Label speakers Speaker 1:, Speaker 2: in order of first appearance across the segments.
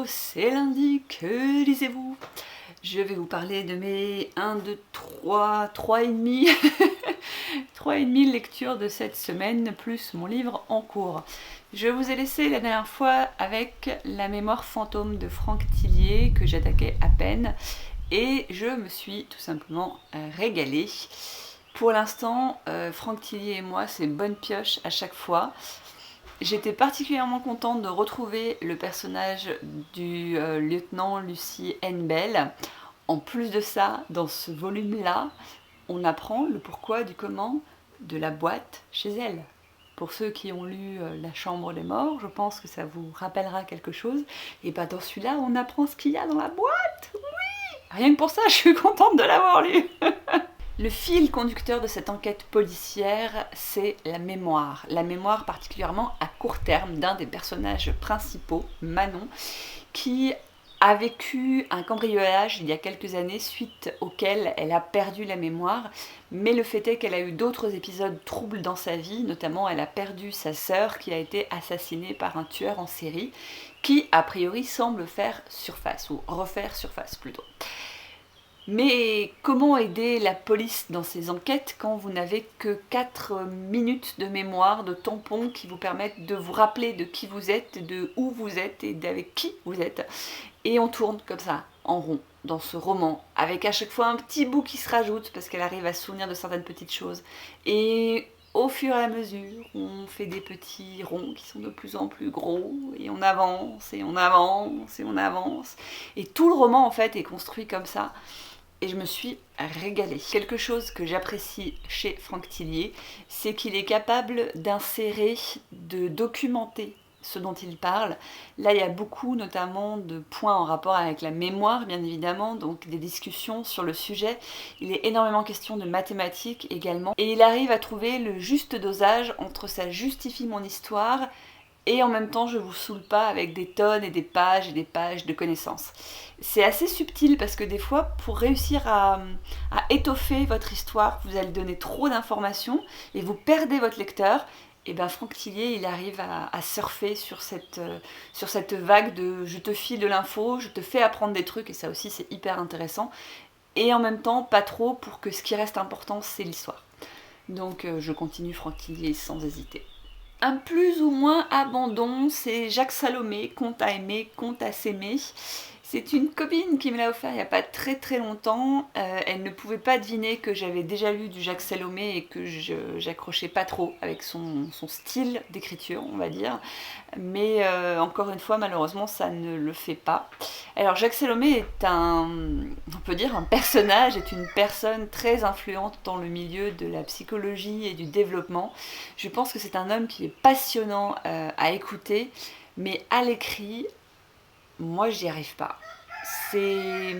Speaker 1: Hello, c'est lundi, que lisez-vous? Je vais vous parler de mes 1, 2, 3 et demi, 3 et demi lectures de cette semaine, plus mon livre en cours. Je vous ai laissé la dernière fois avec La mémoire fantôme de Franck Tillier, que j'attaquais à peine, et je me suis tout simplement régalée. Pour l'instant, Franck Tillier et moi, c'est bonne pioche à chaque fois. J'étais particulièrement contente de retrouver le personnage du lieutenant Lucie N. Bell. En plus de ça, dans ce volume-là, on apprend le pourquoi du comment de la boîte chez elle. Pour ceux qui ont lu La Chambre des Morts, je pense que ça vous rappellera quelque chose. Et bien dans celui-là, on apprend ce qu'il y a dans la boîte. Oui, rien que pour ça, je suis contente de l'avoir lu. Le fil conducteur de cette enquête policière, c'est la mémoire particulièrement à court terme d'un des personnages principaux, Manon, qui a vécu un cambriolage il y a quelques années suite auquel elle a perdu la mémoire, mais le fait est qu'elle a eu d'autres épisodes troubles dans sa vie, notamment elle a perdu sa sœur qui a été assassinée par un tueur en série qui a priori semble faire surface, ou refaire surface plutôt. Mais comment aider la police dans ces enquêtes quand vous n'avez que 4 minutes de mémoire, de tampons qui vous permettent de vous rappeler de qui vous êtes, de où vous êtes et d'avec qui vous êtes. Et on tourne comme ça, en rond, dans ce roman, avec à chaque fois un petit bout qui se rajoute parce qu'elle arrive à se souvenir de certaines petites choses. Et au fur et à mesure, on fait des petits ronds qui sont de plus en plus gros, et on avance, et on avance, et on avance. Et tout le roman, en fait, est construit comme ça. Et je me suis régalée. Quelque chose que j'apprécie chez Franck Tillier, c'est qu'il est capable d'insérer, de documenter ce dont il parle. Là, il y a beaucoup notamment de points en rapport avec la mémoire, bien évidemment, donc des discussions sur le sujet. Il est énormément question de mathématiques également. Et il arrive à trouver le juste dosage entre ça justifie mon histoire et en même temps je vous saoule pas avec des tonnes et des pages de connaissances. C'est assez subtil parce que des fois, pour réussir à étoffer votre histoire, vous allez donner trop d'informations et vous perdez votre lecteur. Et bien Franck Tillier, il arrive à surfer sur cette vague de je te file de l'info, je te fais apprendre des trucs, et ça aussi c'est hyper intéressant. Et en même temps, pas trop, pour que ce qui reste important, c'est l'histoire. Donc je continue Franck Tillier sans hésiter. Un plus ou moins abandon, c'est Jacques Salomé, Conte à aimer, Conte à s'aimer. C'est une copine qui me l'a offert il n'y a pas très très longtemps. Elle ne pouvait pas deviner que j'avais déjà lu du Jacques Salomé et que j'accrochais pas trop avec son style d'écriture, on va dire. Mais encore une fois, malheureusement, ça ne le fait pas. Alors Jacques Salomé est on peut dire un personnage, est une personne très influente dans le milieu de la psychologie et du développement. Je pense que c'est un homme qui est passionnant à écouter, mais à l'écrit, moi j'y arrive pas. C'est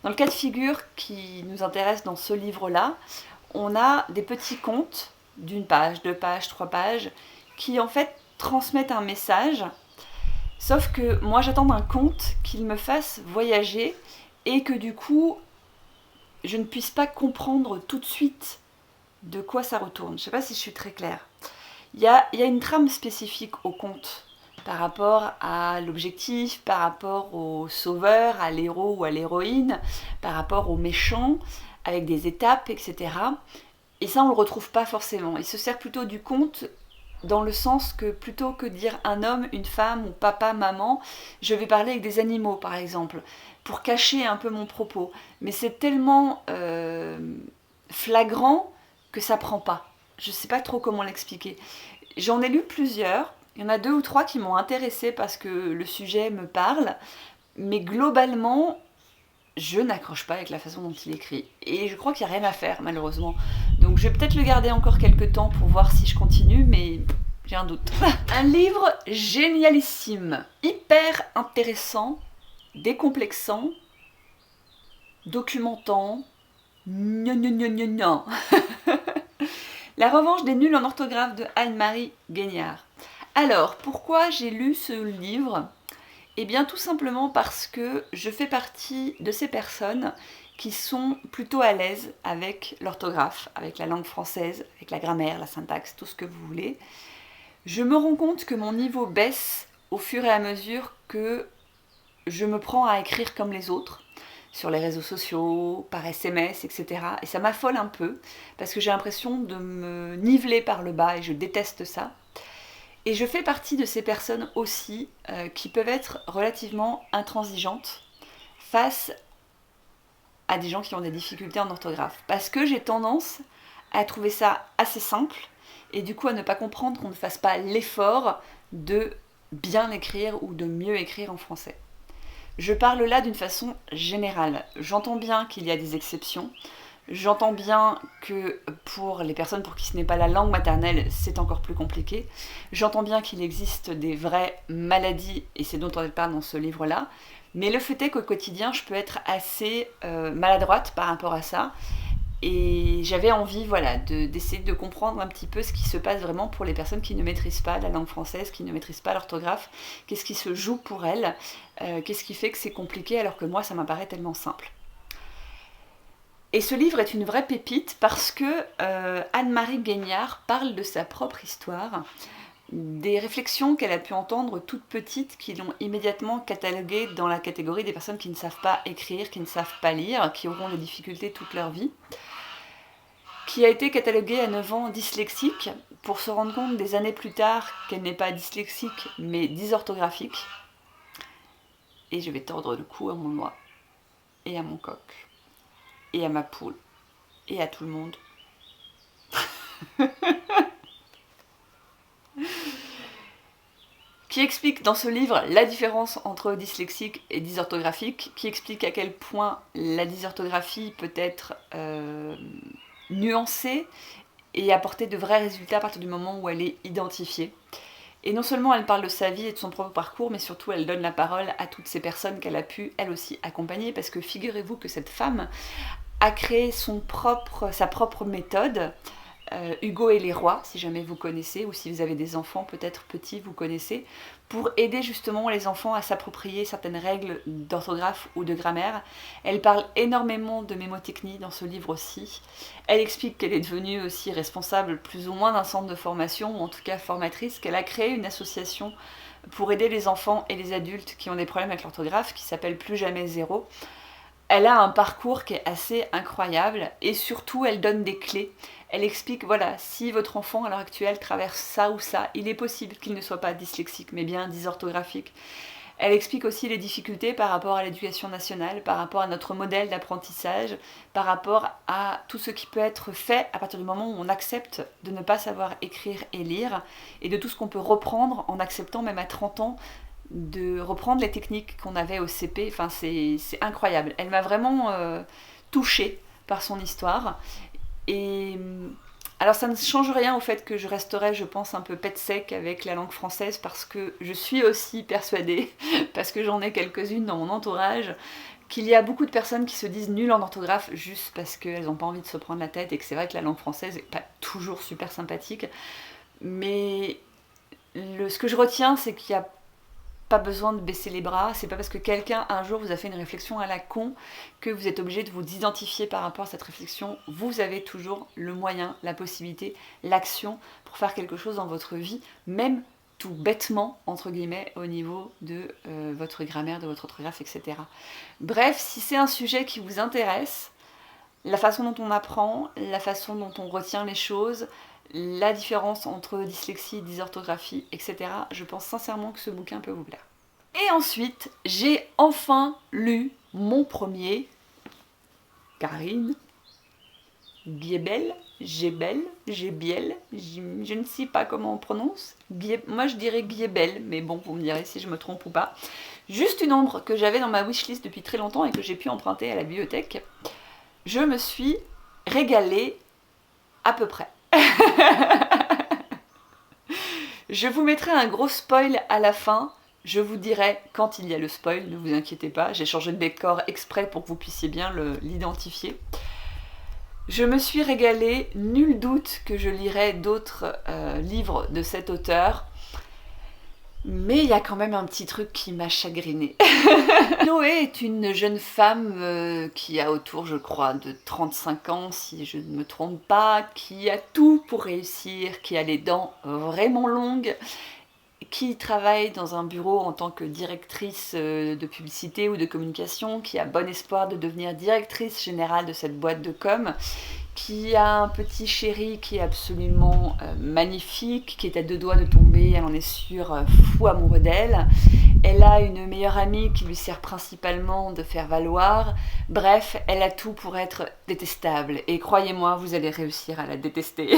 Speaker 1: dans le cas de figure qui nous intéresse dans ce livre-là, on a des petits contes d'une page, 2 pages, 3 pages, qui en fait transmettent un message, sauf que moi j'attends d'un conte qu'il me fasse voyager et que du coup je ne puisse pas comprendre tout de suite de quoi ça retourne. Je sais pas si je suis très claire. Il y a une trame spécifique au conte par rapport à l'objectif, par rapport au sauveur, à l'héros ou à l'héroïne, par rapport au méchant, avec des étapes, etc. Et ça, on ne le retrouve pas forcément. Il se sert plutôt du conte dans le sens que plutôt que de dire un homme, une femme ou papa, maman, je vais parler avec des animaux, par exemple, pour cacher un peu mon propos. Mais c'est tellement flagrant que ça prend pas. Je sais pas trop comment l'expliquer. J'en ai lu plusieurs. Il y en a 2 ou 3 qui m'ont intéressée parce que le sujet me parle. Mais globalement, je n'accroche pas avec la façon dont il écrit. Et je crois qu'il n'y a rien à faire, malheureusement. Donc je vais peut-être le garder encore quelques temps pour voir si je continue, mais j'ai un doute. Un livre génialissime, hyper intéressant, décomplexant, documentant. Non. La revanche des nuls en orthographe de Anne-Marie Guignard. Alors, pourquoi j'ai lu ce livre ? Eh bien tout simplement parce que je fais partie de ces personnes qui sont plutôt à l'aise avec l'orthographe, avec la langue française, avec la grammaire, la syntaxe, tout ce que vous voulez. Je me rends compte que mon niveau baisse au fur et à mesure que je me prends à écrire comme les autres, sur les réseaux sociaux, par SMS, etc. Et ça m'affole un peu, parce que j'ai l'impression de me niveler par le bas, et je déteste ça. Et je fais partie de ces personnes aussi qui peuvent être relativement intransigeantes face à des gens qui ont des difficultés en orthographe. Parce que j'ai tendance à trouver ça assez simple, et du coup à ne pas comprendre qu'on ne fasse pas l'effort de bien écrire ou de mieux écrire en français. Je parle là d'une façon générale. J'entends bien qu'il y a des exceptions. J'entends bien que pour les personnes pour qui ce n'est pas la langue maternelle, c'est encore plus compliqué. J'entends bien qu'il existe des vraies maladies, et c'est dont on parle dans ce livre-là. Mais le fait est qu'au quotidien, je peux être assez maladroite par rapport à ça. Et j'avais envie d'essayer de comprendre un petit peu ce qui se passe vraiment pour les personnes qui ne maîtrisent pas la langue française, qui ne maîtrisent pas l'orthographe. Qu'est-ce qui se joue pour elles, qu'est-ce qui fait que c'est compliqué alors que moi ça m'apparaît tellement simple. Et ce livre est une vraie pépite parce que Anne-Marie Guignard parle de sa propre histoire, des réflexions qu'elle a pu entendre toute petite qui l'ont immédiatement cataloguée dans la catégorie des personnes qui ne savent pas écrire, qui ne savent pas lire, qui auront des difficultés toute leur vie, qui a été cataloguée à 9 ans dyslexique pour se rendre compte des années plus tard qu'elle n'est pas dyslexique mais dysorthographique. Et je vais tordre le cou à mon oie, et à mon coq, et à ma poule, et à tout le monde. Qui explique dans ce livre la différence entre dyslexique et dysorthographique, qui explique à quel point la dysorthographie peut être nuancée et apporter de vrais résultats à partir du moment où elle est identifiée. Et non seulement elle parle de sa vie et de son propre parcours, mais surtout elle donne la parole à toutes ces personnes qu'elle a pu elle aussi accompagner, parce que figurez-vous que cette femme a créé sa propre méthode, Hugo et les rois, si jamais vous connaissez, ou si vous avez des enfants peut-être petits, vous connaissez, pour aider justement les enfants à s'approprier certaines règles d'orthographe ou de grammaire. Elle parle énormément de mémotechnie dans ce livre aussi. Elle explique qu'elle est devenue aussi responsable plus ou moins d'un centre de formation, ou en tout cas formatrice, qu'elle a créé une association pour aider les enfants et les adultes qui ont des problèmes avec l'orthographe, qui s'appelle Plus Jamais Zéro. Elle a un parcours qui est assez incroyable, et surtout elle donne des clés. Elle explique, voilà, si votre enfant à l'heure actuelle traverse ça ou ça, il est possible qu'il ne soit pas dyslexique, mais bien dysorthographique. Elle explique aussi les difficultés par rapport à l'éducation nationale, par rapport à notre modèle d'apprentissage, par rapport à tout ce qui peut être fait à partir du moment où on accepte de ne pas savoir écrire et lire, et de tout ce qu'on peut reprendre en acceptant même à 30 ans de reprendre les techniques qu'on avait au CP. Enfin, c'est incroyable. Elle m'a vraiment touchée par son histoire. Et alors ça ne change rien au fait que je resterai, je pense, un peu pet sec avec la langue française, parce que je suis aussi persuadée, parce que j'en ai quelques-unes dans mon entourage, qu'il y a beaucoup de personnes qui se disent nulles en orthographe juste parce qu'elles n'ont pas envie de se prendre la tête, et que c'est vrai que la langue française n'est pas toujours super sympathique. Mais ce que je retiens, c'est qu'il n'y a pas besoin de baisser les bras. C'est pas parce que quelqu'un un jour vous a fait une réflexion à la con que vous êtes obligé de vous identifier par rapport à cette réflexion. Vous avez toujours le moyen, la possibilité, l'action pour faire quelque chose dans votre vie, même tout bêtement, entre guillemets, au niveau de votre grammaire, de votre orthographe, etc. Bref, si c'est un sujet qui vous intéresse, la façon dont on apprend, la façon dont on retient les choses, la différence entre dyslexie, dysorthographie, etc. Je pense sincèrement que ce bouquin peut vous plaire. Et ensuite, j'ai enfin lu mon premier, Karine Giebel, Gébiel, je ne sais pas comment on prononce. Moi je dirais Giebel, mais bon, vous me direz si je me trompe ou pas. Juste une ombre que j'avais dans ma wishlist depuis très longtemps et que j'ai pu emprunter à la bibliothèque. Je me suis régalée à peu près. Je vous mettrai un gros spoil à la fin. Je vous dirai quand il y a le spoil, ne vous inquiétez pas. J'ai changé de décor exprès pour que vous puissiez bien l'identifier. Je me suis régalée, nul doute que je lirai d'autres livres de cet auteur. Mais il y a quand même un petit truc qui m'a chagrinée. Noé est une jeune femme qui a autour, je crois, de 35 ans, si je ne me trompe pas, qui a tout pour réussir, qui a les dents vraiment longues, qui travaille dans un bureau en tant que directrice de publicité ou de communication, qui a bon espoir de devenir directrice générale de cette boîte de com, qui a un petit chéri qui est absolument magnifique, qui est à 2 doigts de tomber, elle en est sûre, fou amoureux d'elle. Elle a une meilleure amie qui lui sert principalement de faire valoir. Bref, elle a tout pour être détestable. Et croyez-moi, vous allez réussir à la détester.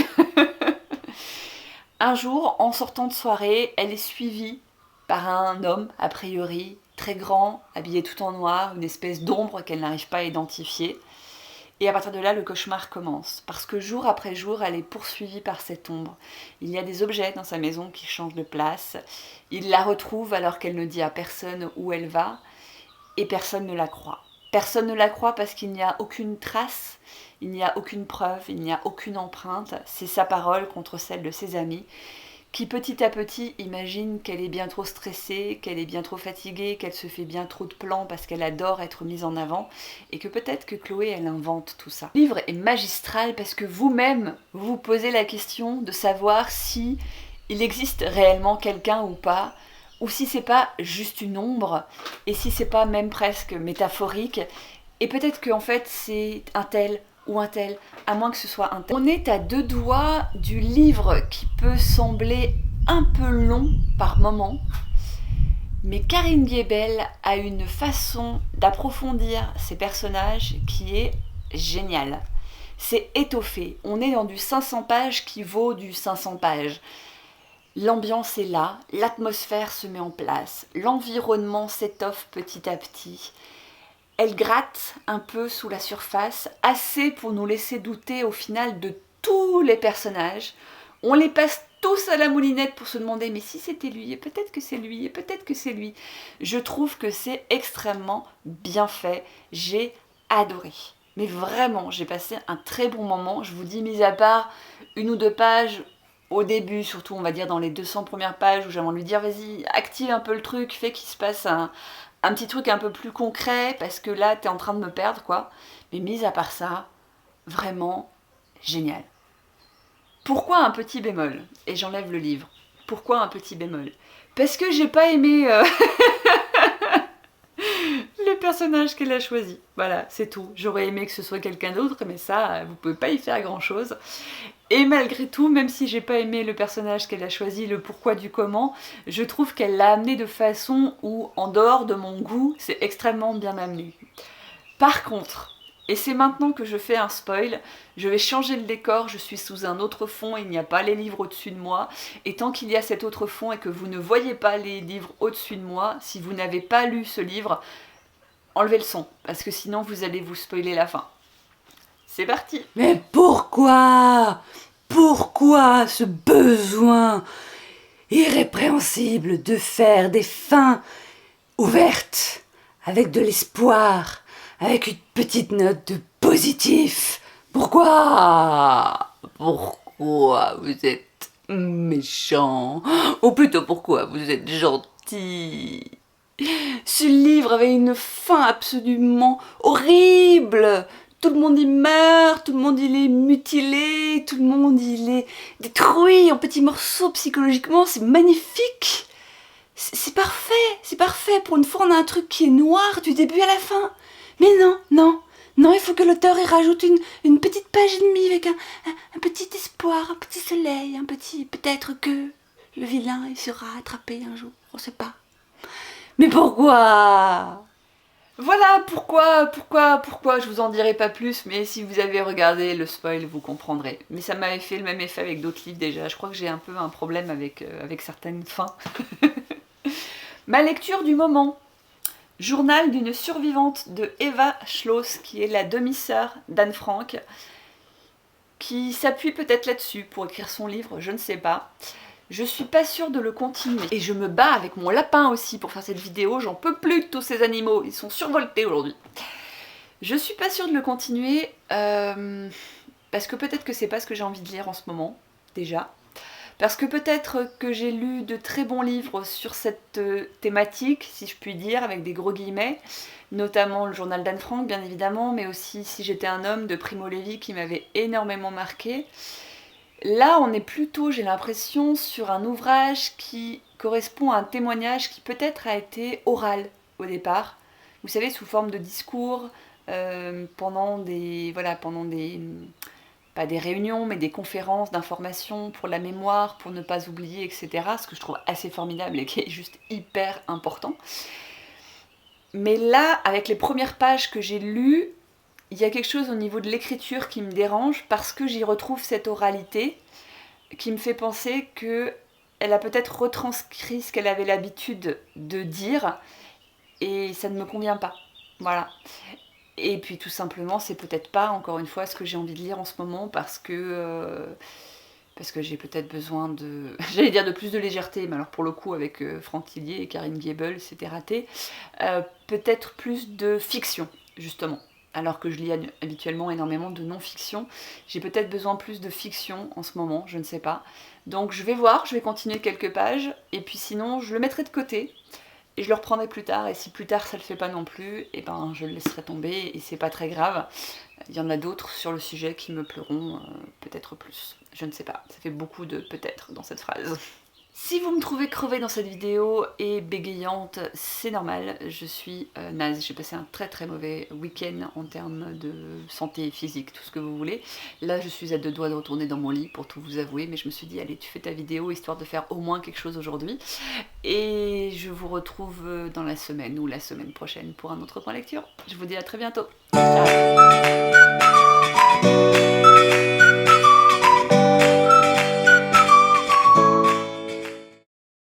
Speaker 1: Un jour, en sortant de soirée, elle est suivie par un homme, a priori, très grand, habillé tout en noir, une espèce d'ombre qu'elle n'arrive pas à identifier. Et à partir de là, le cauchemar commence. Parce que jour après jour, elle est poursuivie par cette ombre. Il y a des objets dans sa maison qui changent de place. Il la retrouve alors qu'elle ne dit à personne où elle va. Et personne ne la croit. Personne ne la croit parce qu'il n'y a aucune trace, il n'y a aucune preuve, il n'y a aucune empreinte. C'est sa parole contre celle de ses amis, qui petit à petit imaginent qu'elle est bien trop stressée, qu'elle est bien trop fatiguée, qu'elle se fait bien trop de plans parce qu'elle adore être mise en avant, et que peut-être que Chloé, elle invente tout ça. Le livre est magistral parce que vous-même, vous posez la question de savoir si il existe réellement quelqu'un ou pas, ou si c'est pas juste une ombre, et si c'est pas même presque métaphorique, et peut-être qu'en fait c'est un tel ou un tel, à moins que ce soit un tel. On est à 2 doigts du livre qui peut sembler un peu long par moment, mais Karine Guébel a une façon d'approfondir ses personnages qui est géniale. C'est étoffé, on est dans du 500 pages qui vaut du 500 pages. L'ambiance est là, l'atmosphère se met en place, l'environnement s'étoffe petit à petit. Elle gratte un peu sous la surface, assez pour nous laisser douter au final de tous les personnages. On les passe tous à la moulinette pour se demander mais si c'était lui, et peut-être que c'est lui, et peut-être que c'est lui. Je trouve que c'est extrêmement bien fait, j'ai adoré. Mais vraiment, j'ai passé un très bon moment. Je vous dis, mis à part 1 ou 2 pages, au début, surtout on va dire dans les 200 premières pages, où j'ai envie de lui dire vas-y, active un peu le truc, fais qu'il se passe un petit truc un peu plus concret, parce que là t'es en train de me perdre quoi. Mais mis à part ça, vraiment génial. Pourquoi un petit bémol? Et j'enlève le livre. Pourquoi un petit bémol? Parce que j'ai pas aimé le personnage qu'elle a choisi. Voilà, c'est tout. J'aurais aimé que ce soit quelqu'un d'autre, mais ça, vous pouvez pas y faire grand chose. Et malgré tout, même si j'ai pas aimé le personnage qu'elle a choisi, le pourquoi du comment, je trouve qu'elle l'a amené de façon où, en dehors de mon goût, c'est extrêmement bien amené. Par contre, et c'est maintenant que je fais un spoil, je vais changer le décor, je suis sous un autre fond, il n'y a pas les livres au-dessus de moi, et tant qu'il y a cet autre fond et que vous ne voyez pas les livres au-dessus de moi, si vous n'avez pas lu ce livre, enlevez le son, parce que sinon vous allez vous spoiler la fin. C'est parti!
Speaker 2: Mais pourquoi? Pourquoi ce besoin irrépréhensible de faire des fins ouvertes, avec de l'espoir, avec une petite note de positif? Pourquoi? Pourquoi vous êtes méchant? Ou plutôt pourquoi vous êtes gentil? Ce livre avait une fin absolument horrible. Tout le monde y meurt, tout le monde il est mutilé, tout le monde il est détruit en petits morceaux psychologiquement, c'est magnifique. C'est parfait. Pour une fois on a un truc qui est noir du début à la fin. Mais non, il faut que l'auteur y rajoute une petite page et demie avec un petit espoir, un petit soleil, un petit... Peut-être que le vilain il sera attrapé un jour, on sait pas. Mais pourquoi?
Speaker 1: Voilà pourquoi, je vous en dirai pas plus, mais si vous avez regardé le spoil, vous comprendrez. Mais ça m'avait fait le même effet avec d'autres livres déjà, je crois que j'ai un peu un problème avec certaines fins. Ma lecture du moment. Journal d'une survivante de Eva Schloss, qui est la demi-sœur d'Anne Frank, qui s'appuie peut-être là-dessus pour écrire son livre, je ne sais pas. Je suis pas sûre de le continuer. Et je me bats avec mon lapin aussi pour faire cette vidéo, j'en peux plus de tous ces animaux, ils sont survoltés aujourd'hui. Je suis pas sûre de le continuer, parce que peut-être que c'est pas ce que j'ai envie de lire en ce moment, déjà. Parce que peut-être que j'ai lu de très bons livres sur cette thématique, si je puis dire, avec des gros guillemets, notamment le journal d'Anne Frank, bien évidemment, mais aussi Si j'étais un homme de Primo Levi qui m'avait énormément marqué. Là, on est plutôt, j'ai l'impression, sur un ouvrage qui correspond à un témoignage qui peut-être a été oral au départ. Vous savez, sous forme de discours, pendant des, pas des réunions, mais des conférences d'information pour la mémoire, pour ne pas oublier, etc. Ce que je trouve assez formidable et qui est juste hyper important. Mais là, avec les premières pages que j'ai lues, il y a quelque chose au niveau de l'écriture qui me dérange parce que j'y retrouve cette oralité qui me fait penser que elle a peut-être retranscrit ce qu'elle avait l'habitude de dire et ça ne me convient pas. Voilà. Et puis tout simplement, c'est peut-être pas, encore une fois, ce que j'ai envie de lire en ce moment parce que j'ai peut-être besoin de, j'allais dire de plus de légèreté, mais alors pour le coup avec Franck Tillier et Karine Guébel, c'était raté. Peut-être plus de fiction, justement. Alors que je lis habituellement énormément de non-fiction, j'ai peut-être besoin plus de fiction en ce moment, je ne sais pas. Donc je vais voir, je vais continuer quelques pages, et puis sinon je le mettrai de côté, et je le reprendrai plus tard, et si plus tard ça le fait pas non plus, et ben je le laisserai tomber, et c'est pas très grave. Il y en a d'autres sur le sujet qui me plairont peut-être plus. Je ne sais pas, ça fait beaucoup de peut-être dans cette phrase. Si vous me trouvez crevée dans cette vidéo et bégayante, c'est normal, je suis naze. J'ai passé un très très mauvais week-end en termes de santé physique, tout ce que vous voulez. Là, je suis à deux doigts de retourner dans mon lit pour tout vous avouer, mais je me suis dit, allez, tu fais ta vidéo histoire de faire au moins quelque chose aujourd'hui. Et je vous retrouve dans la semaine ou la semaine prochaine pour un autre point lecture. Je vous dis à très bientôt. Ciao.